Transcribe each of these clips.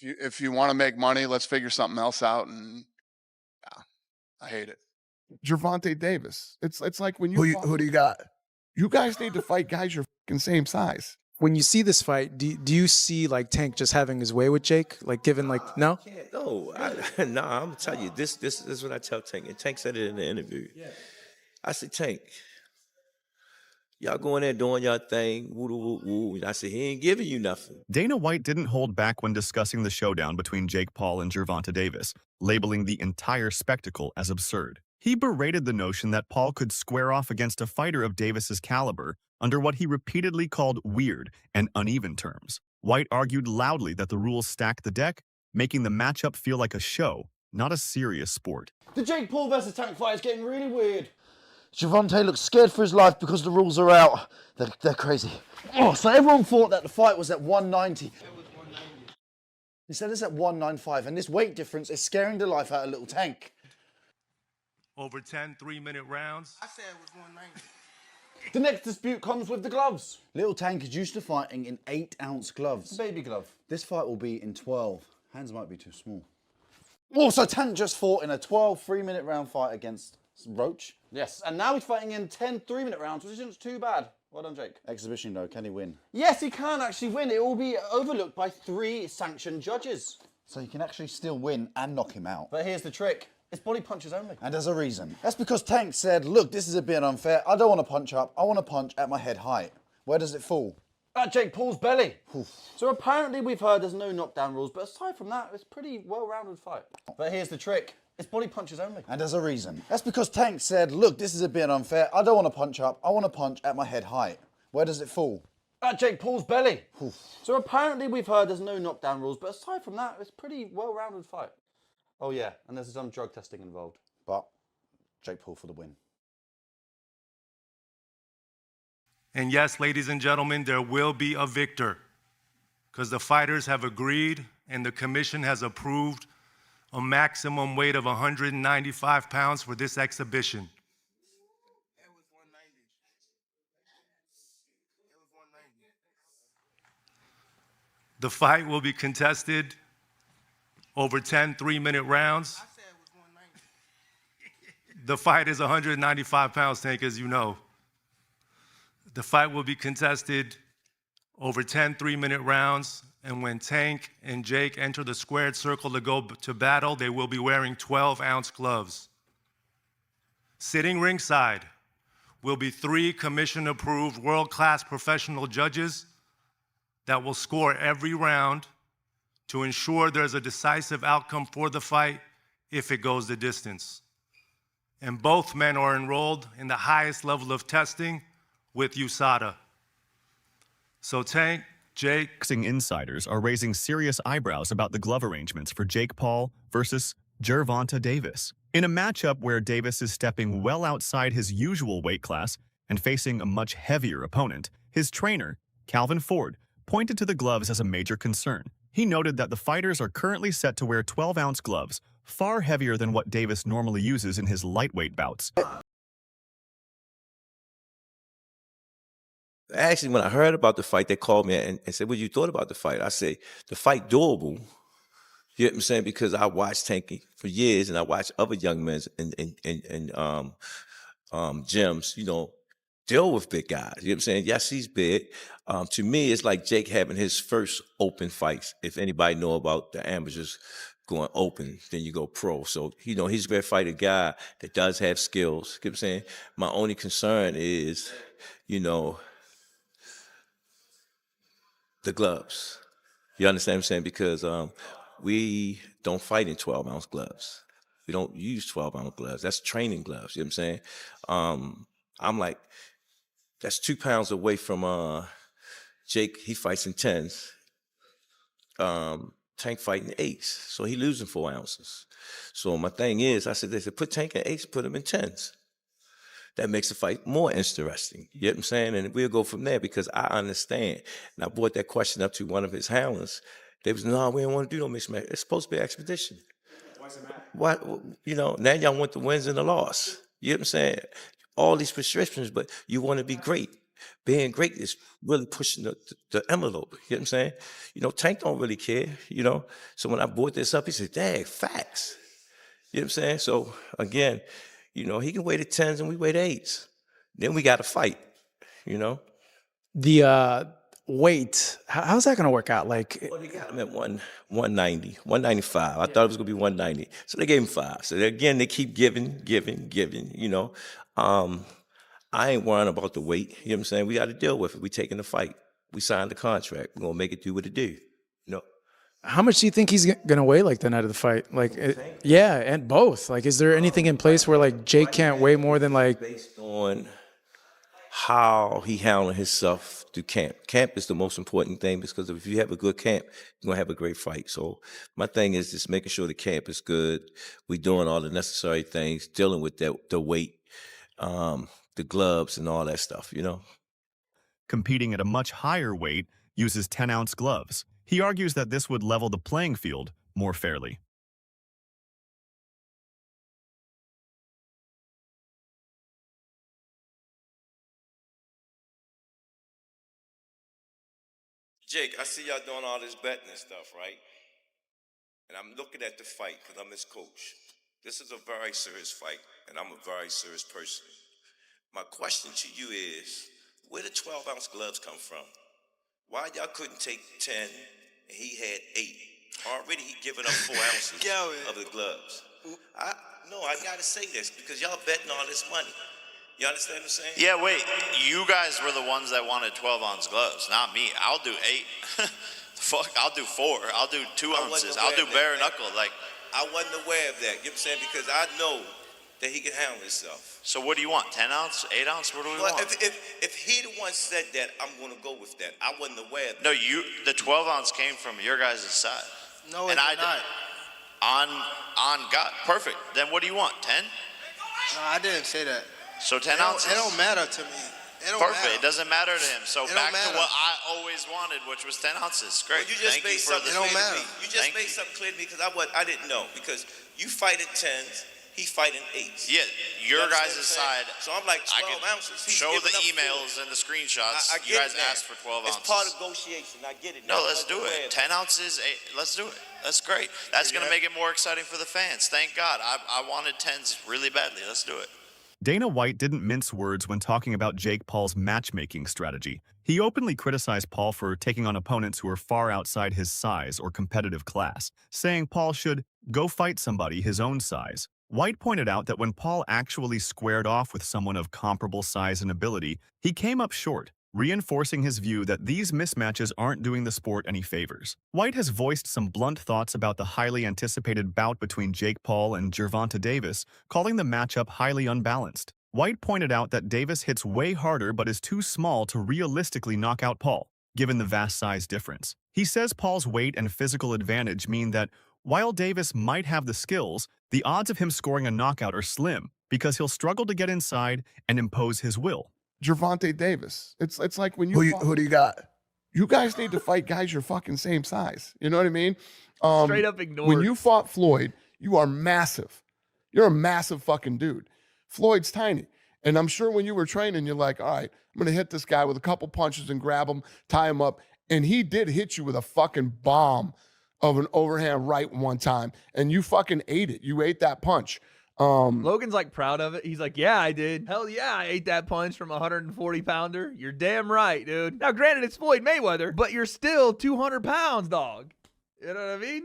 If you want to make money, let's figure something else out. And yeah, I hate it. Gervonta Davis. It's like when Who do you got? you guys need to fight guys your fucking same size. When you see this fight, do you see like Tank just having his way with Jake? Like given like no? No, I'm gonna tell you this is what I tell Tank, and Tank said it in the interview. I said, Tank, y'all going there doing y'all thing, woo woo woo. And I said, he ain't giving you nothing. Dana White didn't hold back when discussing the showdown between Jake Paul and Gervonta Davis, labeling the entire spectacle as absurd. He berated the notion that Paul could square off against a fighter of Davis's caliber under what he repeatedly called weird and uneven terms. White argued loudly that the rules stacked the deck, making the matchup feel like a show, not a serious sport. The Jake Paul versus Tank fight is getting really weird. Gervonta looks scared for his life because the rules are out. They're crazy. Oh, so everyone thought that the fight was at 190. It was 190. Instead it's at 195, and this weight difference is scaring the life out of little Tank. Over 10 3-minute rounds. I said it was 190. The next dispute comes with the gloves. Little Tank is used to fighting in 8-ounce gloves. Baby glove. This fight will be in 12. Hands might be too small. Also, Tank just fought in a 12 3-minute round fight against Roach. Yes, and now he's fighting in 10 3-minute rounds, which isn't too bad. Well done, Jake. Exhibition though, can he win? Yes, he can actually win. It will be overlooked by 3 sanctioned judges. So he can actually still win and knock him out. But here's the trick. It's body punches only. And there's a reason. That's because Tank said, look, this is a bit unfair. I don't want to punch up. I want to punch at my head height. Where does it fall? At Jake Paul's belly. Oof. So apparently we've heard there's no knockdown rules, but aside from that, it's a pretty well-rounded fight. But here's the trick. It's body punches only. And there's a reason. That's because Tank said, look, this is a bit unfair. I don't want to punch up. I want to punch at my head height. Where does it fall? At Jake Paul's belly. Oof. So apparently we've heard there's no knockdown rules, but aside from that, it's a pretty well-rounded fight. Oh yeah, and there's some drug testing involved. But Jake Paul for the win. And yes, ladies and gentlemen, there will be a victor because the fighters have agreed and the commission has approved a maximum weight of 195 pounds for this exhibition. It was 190. It was 190. The fight will be contested over 10 3-minute rounds. I said it was 190. The fight is 195 pounds, Tank, as you know. The fight will be contested over 10 3-minute rounds, and when Tank and Jake enter the squared circle to go to battle, they will be wearing 12-ounce gloves. Sitting ringside will be 3 commission-approved world-class professional judges that will score every round to ensure there's a decisive outcome for the fight if it goes the distance. And both men are enrolled in the highest level of testing with USADA. So Tank, Jake. Boxing insiders are raising serious eyebrows about the glove arrangements for Jake Paul versus Gervonta Davis. In a matchup where Davis is stepping well outside his usual weight class and facing a much heavier opponent, his trainer, Calvin Ford, pointed to the gloves as a major concern. He noted that the fighters are currently set to wear 12-ounce gloves, far heavier than what Davis normally uses in his lightweight bouts. Actually, when I heard about the fight, they called me and said, what you thought about the fight? I said, the fight doable. You know what I'm saying? Because I watched Tanky for years, and I watched other young men in gyms, you know, deal with big guys. You know what I'm saying? Yes, he's big. To me, it's like Jake having his first open fights. If anybody know about the amateurs going open, then you go pro. So, you know, he's going to fight a guy that does have skills. You know what I'm saying? My only concern is, you know, the gloves. You understand what I'm saying? Because we don't fight in 12-ounce gloves. We don't use 12-ounce gloves. That's training gloves. You know what I'm saying? I'm like, that's 2 pounds away from Jake. He fights in 10s. Tank fighting 8s. So he losing 4 ounces. So my thing is, I said, they said, put Tank in 8s, put him in 10s. That makes the fight more interesting. You know what I'm saying? And we'll go from there because I understand. And I brought that question up to one of his handlers. They was, no, we don't want to do no mixed match. It's supposed to be an expedition. Why's it matter? What, you know, now y'all want the wins and the loss. You know what I'm saying? All these prescriptions, but you want to be great. being great is really pushing the envelope. You know what I'm saying? You know, Tank don't really care, you know? So when I brought this up, he said, dang, facts. You know what I'm saying? So again, you know, he can weigh the 10s and we weigh the 8s. Then we got to fight, you know? The weight, how's that going to work out? Like, Well, they got him at 190, 195. I thought it was going to be 190. So they gave him 5. So again, they keep giving, you know. I ain't worrying about the weight. You know what I'm saying? We got to deal with it. We taking the fight. We signed the contract. We're going to make it do what it do. You know? how much do you think he's going to weigh like the night of the fight? Like, yeah, and both. Like, is there anything in place where like Jake can't weigh more than like? Based on how he handled himself through camp. Camp is the most important thing because if you have a good camp, you're going to have a great fight. So my thing is just making sure the camp is good. We doing all the necessary things, dealing with the weight, the gloves and all that stuff, you know? Competing at a much higher weight uses 10-ounce gloves. He argues that this would level the playing field more fairly. Jake, I see y'all doing all this betting and stuff, right? And I'm looking at the fight because I'm his coach. This is a very serious fight, and I'm a very serious person. My question to you is, where the 12-ounce gloves come from? Why y'all couldn't take 10 and he had 8? Already he given up 4 ounces of the gloves. I gotta say this because y'all betting all this money. You understand what I'm saying? Yeah, wait. You guys were the ones that wanted 12-ounce gloves, not me. I'll do 8. Fuck, I'll do 4. I'll do 2 ounces. I'll do bare knuckle. Like, I wasn't aware of that. You know what I'm saying? Because I know that he can handle himself. so what do you want? 10 ounce, 8 ounce? What do we Well, want? if he the one said that, I'm gonna go with that. I wasn't aware of that. No, the 12 ounce came from your guys' side. No, and it's I not. On God, perfect. Then what do you want? 10? No, I didn't say that. So 10 It ounces. don't matter to me. It don't Perfect. matter. It doesn't matter to him. So It don't back to matter. what I always wanted, which was 10 ounces. Great. Well, you just Thank made you for something the. It don't clear to matter. me. You just Thank made you. something clear to me because I didn't know because you fight at 10s, he fighting 8s. Yeah, your understand guys' what I'm saying? side. So I'm like I 12 could ounces. He's show giving the up 4. emails and the screenshots. I You get guys it now. asked for 12 It's ounces. part of negotiation. I get it now. No, let's do it. 10 ounces, 8, let's do it. That's great. That's going to make it more exciting for the fans. Thank God. I wanted 10s really badly. Let's do it. Dana White didn't mince words when talking about Jake Paul's matchmaking strategy. He openly criticized Paul for taking on opponents who are far outside his size or competitive class, saying Paul should go fight somebody his own size. White pointed out that when Paul actually squared off with someone of comparable size and ability, he came up short, reinforcing his view that these mismatches aren't doing the sport any favors. White has voiced some blunt thoughts about the highly anticipated bout between Jake Paul and Gervonta Davis, calling the matchup highly unbalanced. White pointed out that Davis hits way harder but is too small to realistically knock out Paul, given the vast size difference. He says Paul's weight and physical advantage mean that while Davis might have the skills, the odds of him scoring a knockout are slim because he'll struggle to get inside and impose his will. Gervonta Davis. It's like when Who do you got? you guys need to fight guys your fucking same size. You know what I mean? Straight up ignored. When you fought Floyd, you are massive. You're a massive fucking dude. Floyd's tiny. And I'm sure when you were training, you're like, all right, I'm going to hit this guy with a couple punches and grab him, tie him up. And he did hit you with a fucking bomb of an overhand right one time. And you fucking ate it. You ate that punch. Logan's like proud of it. He's like, yeah, I did. Hell yeah, I ate that punch from a 140 pounder. You're damn right, dude. Now, granted, it's Floyd Mayweather, but you're still 200 pounds, dog. You know what I mean?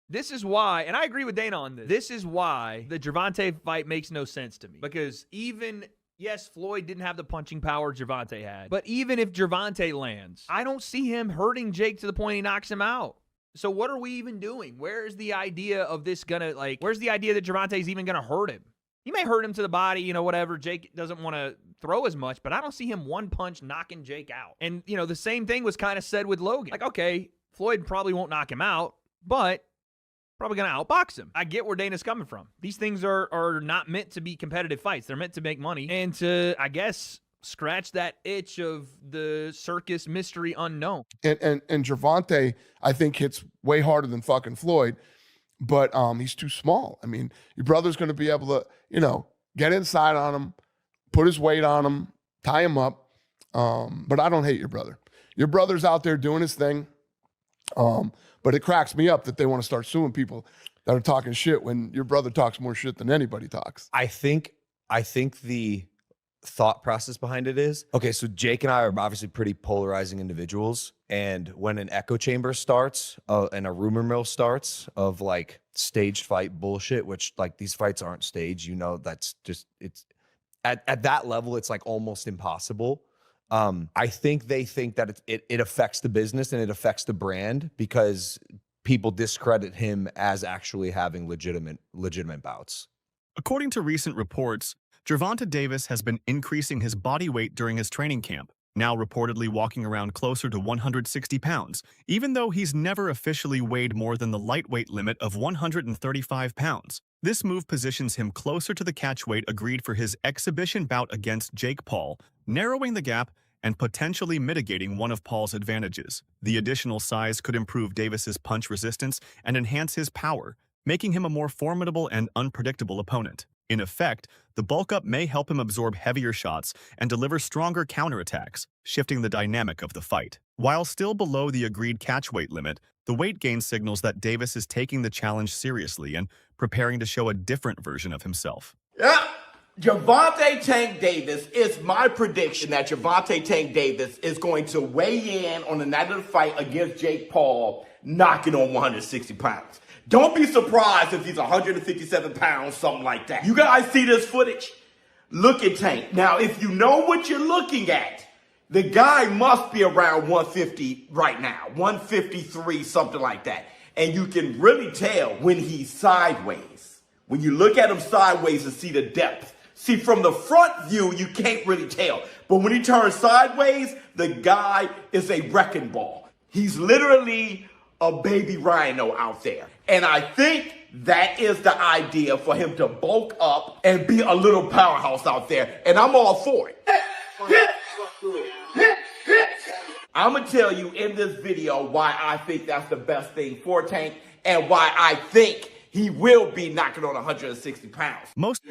This is why, and I agree with Dana on this. This is why the Gervonta fight makes no sense to me. Because yes, Floyd didn't have the punching power Gervonta had. But even if Gervonta lands, I don't see him hurting Jake to the point he knocks him out. So what are we even doing? Where's the idea of this where's the idea that Gervonta is even gonna hurt him? He may hurt him to the body, whatever. Jake doesn't want to throw as much, but I don't see him one punch knocking Jake out. And, the same thing was kind of said with Logan. Like, okay, Floyd probably won't knock him out, but probably going to outbox him. I get where Dana's coming from. These things are not meant to be competitive fights. They're meant to make money and to, I guess, scratch that itch of the circus mystery unknown. And Gervonta, I think, hits way harder than fucking Floyd, but he's too small. I mean, your brother's going to be able to, get inside on him, put his weight on him, tie him up. But I don't hate your brother. Your brother's out there doing his thing. But it cracks me up that they want to start suing people that are talking shit when your brother talks more shit than anybody talks. I think the thought process behind it is, okay, so Jake and I are obviously pretty polarizing individuals. And when an echo chamber starts and a rumor mill starts of like staged fight bullshit, which like these fights aren't staged, you know, that's just, it's at that level, it's like almost impossible. I think they think that it affects the business and it affects the brand because people discredit him as actually having legitimate bouts. According to recent reports, Gervonta Davis has been increasing his body weight during his training camp, now reportedly walking around closer to 160 pounds, even though he's never officially weighed more than the lightweight limit of 135 pounds. This move positions him closer to the catch weight agreed for his exhibition bout against Jake Paul, narrowing the gap and potentially mitigating one of Paul's advantages. The additional size could improve Davis's punch resistance and enhance his power, making him a more formidable and unpredictable opponent. In effect, the bulk up may help him absorb heavier shots and deliver stronger counterattacks, shifting the dynamic of the fight. While still below the agreed catch weight limit, the weight gain signals that Davis is taking the challenge seriously and preparing to show a different version of himself. Yeah. Gervonta Tank Davis, it's my prediction that Gervonta Tank Davis is going to weigh in on the night of the fight against Jake Paul, knocking on 160 pounds. Don't be surprised if he's 157 pounds, something like that. You guys see this footage? Look at Tank. Now, if you know what you're looking at, the guy must be around 150 right now, 153, something like that. And you can really tell when he's sideways. When you look at him sideways and see the depth. See, from the front view, you can't really tell. But when he turns sideways, the guy is a wrecking ball. He's literally a baby rhino out there. And I think that is the idea for him to bulk up and be a little powerhouse out there. And I'm all for it. I'm going to tell you in this video why I think that's the best thing for Tank and why I think he will be knocking on 160 pounds. Most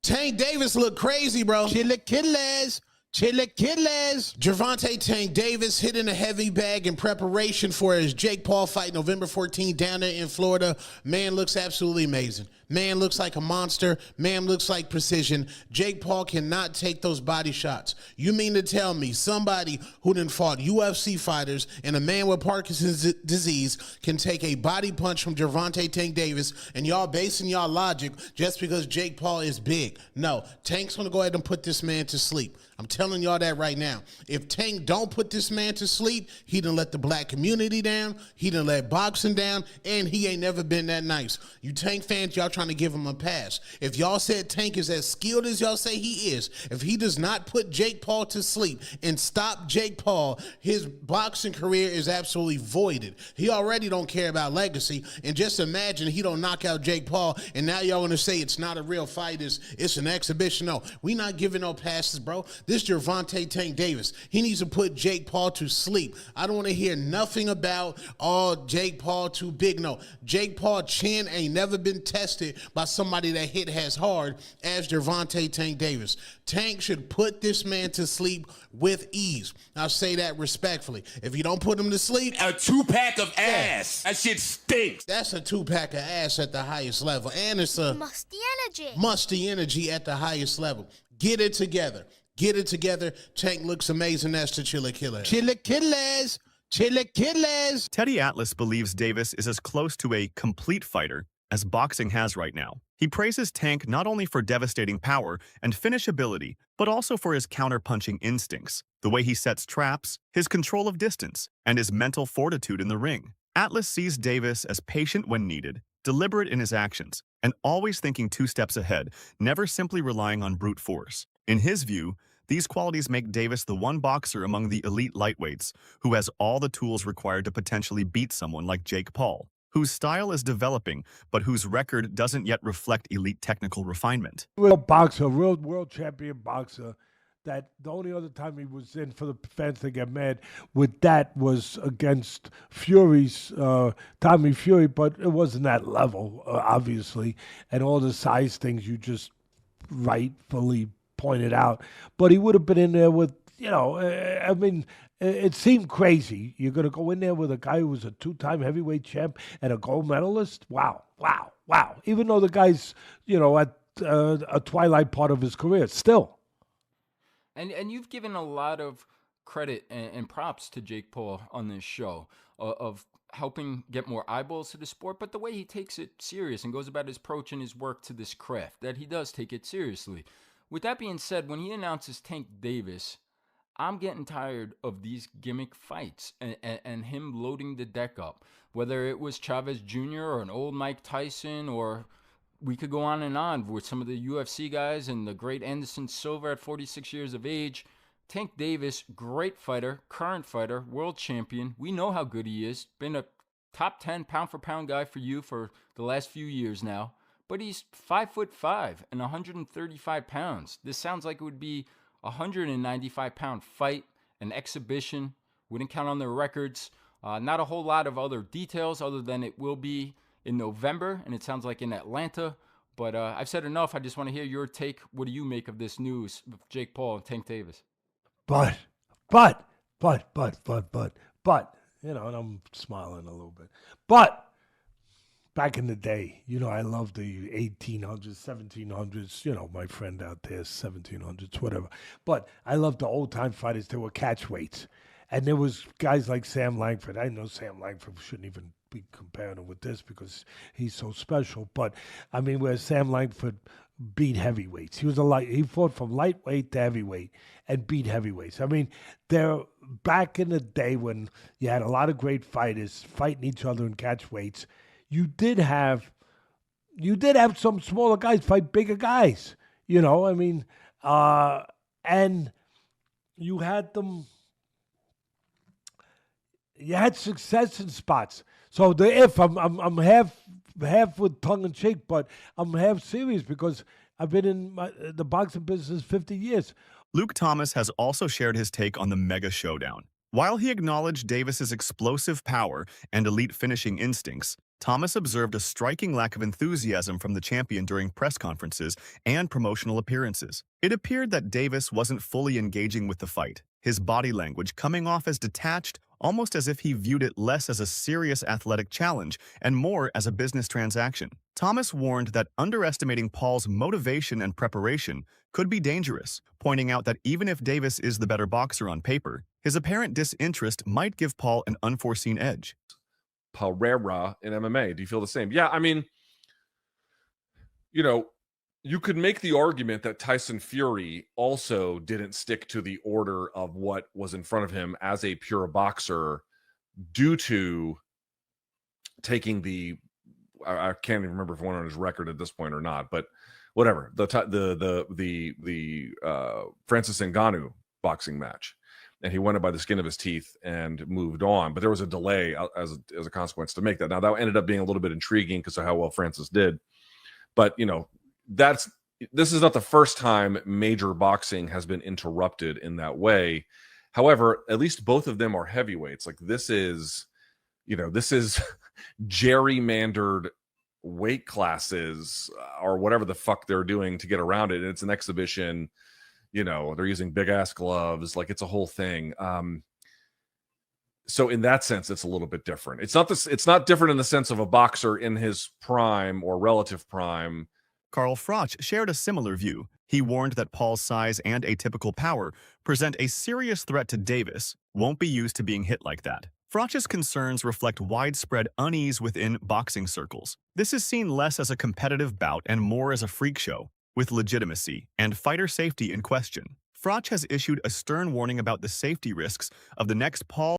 Tank Davis look crazy, bro. Chilaquiles. Gervonta Tank Davis hitting a heavy bag in preparation for his Jake Paul fight November 14 down there in Florida. Man looks absolutely amazing. Man looks like a monster. Man looks like precision. Jake Paul cannot take those body shots. You mean to tell me somebody who done fought UFC fighters and a man with Parkinson's disease can take a body punch from Gervonta Tank Davis and y'all basing y'all logic just because Jake Paul is big? No, Tank's going to go ahead and put this man to sleep. I'm telling y'all that right now. If Tank don't put this man to sleep, he done let the black community down, he done let boxing down, and he ain't never been that nice. You Tank fans, y'all trying to give him a pass. If y'all said Tank is as skilled as y'all say he is, if he does not put Jake Paul to sleep and stop Jake Paul, his boxing career is absolutely voided. He already don't care about legacy, and just imagine he don't knock out Jake Paul, and now y'all want to say it's not a real fight, it's an exhibition. No, we not giving no passes, bro. This Gervonta Tank Davis, he needs to put Jake Paul to sleep. I don't want to hear nothing about, Jake Paul too big. No, Jake Paul chin ain't never been tested by somebody that hit as hard as Gervonta Tank Davis. Tank should put this man to sleep with ease. I'll say that respectfully. If you don't put him to sleep, a 2-pack of ass. That shit stinks. That's a 2-pack of ass at the highest level. And it's a musty energy at the highest level. Get it together. Get it together. Tank looks amazing. That's the Chilaquiles. Teddy Atlas believes Davis is as close to a complete fighter as boxing has right now. He praises Tank not only for devastating power and finishability, but also for his counter-punching instincts, the way he sets traps, his control of distance, and his mental fortitude in the ring. Atlas sees Davis as patient when needed, deliberate in his actions, and always thinking 2 steps ahead, never simply relying on brute force. In his view, these qualities make Davis the one boxer among the elite lightweights who has all the tools required to potentially beat someone like Jake Paul, whose style is developing, but whose record doesn't yet reflect elite technical refinement. Real boxer, real world champion boxer that the only other time he was in for the fans to get mad with that was against Fury's Tommy Fury, but it wasn't that level, obviously, and all the size things you just rightfully pointed out. But he would have been in there with, I mean, it seemed crazy. You're going to go in there with a guy who was a 2-time heavyweight champ and a gold medalist? Wow. Even though the guy's, at a twilight part of his career, still. And you've given a lot of credit and props to Jake Paul on this show of helping get more eyeballs to the sport, but the way he takes it serious and goes about his approach and his work to this craft, that he does take it seriously. With that being said, when he announces Tank Davis, I'm getting tired of these gimmick fights and him loading the deck up. Whether it was Chavez Jr. or an old Mike Tyson, or we could go on and on with some of the UFC guys and the great Anderson Silva at 46 years of age. Tank Davis, great fighter, current fighter, world champion. We know how good he is. Been a top 10 pound-for-pound guy for you for the last few years now. But he's 5'5" and 135 pounds. This sounds like it would be a 195-pound fight, an exhibition. Wouldn't count on their records. Not a whole lot of other details other than it will be in November, and it sounds like in Atlanta. But I've said enough. I just want to hear your take. What do you make of this news of Jake Paul and Tank Davis? But, and I'm smiling a little bit. But back in the day, I love the 1800s, 1700s, my friend out there, 1700s, whatever. But I love the old-time fighters. They were catchweights. And there was guys like Sam Langford. I know Sam Langford shouldn't even be comparing him with this because he's so special. But, I mean, where Sam Langford beat heavyweights. He fought from lightweight to heavyweight and beat heavyweights. I mean, back in the day when you had a lot of great fighters fighting each other in catchweights, you did have some smaller guys fight bigger guys, and you had them. You had success in spots. So I'm half with tongue in cheek, but I'm half serious because I've been in the boxing business 50 years. Luke Thomas has also shared his take on the mega showdown. While he acknowledged Davis's explosive power and elite finishing instincts, Thomas observed a striking lack of enthusiasm from the champion during press conferences and promotional appearances. It appeared that Davis wasn't fully engaging with the fight, his body language coming off as detached, almost as if he viewed it less as a serious athletic challenge and more as a business transaction. Thomas warned that underestimating Paul's motivation and preparation could be dangerous, pointing out that even if Davis is the better boxer on paper, his apparent disinterest might give Paul an unforeseen edge. Pereira in MMA. Do you feel the same? Yeah, I mean, you could make the argument that Tyson Fury also didn't stick to the order of what was in front of him as a pure boxer due to taking I can't even remember if it went on his record at this point or not, but whatever, the Francis Ngannou boxing match. And he won it by the skin of his teeth and moved on. But there was a delay as a consequence to make that. Now, that ended up being a little bit intriguing because of how well Francis did. But, this is not the first time major boxing has been interrupted in that way. However, at least both of them are heavyweights. Like this is gerrymandered weight classes or whatever the fuck they're doing to get around it. And it's an exhibition. They're using big ass gloves. Like it's a whole thing. So in that sense, it's a little bit different. It's not different in the sense of a boxer in his prime or relative prime. Carl Froch shared a similar view. He warned that Paul's size and atypical power present a serious threat to Davis, won't be used to being hit like that. Froch's concerns reflect widespread unease within boxing circles. This is seen less as a competitive bout and more as a freak show, with legitimacy and fighter safety in question. Froch has issued a stern warning about the safety risks of the next Paul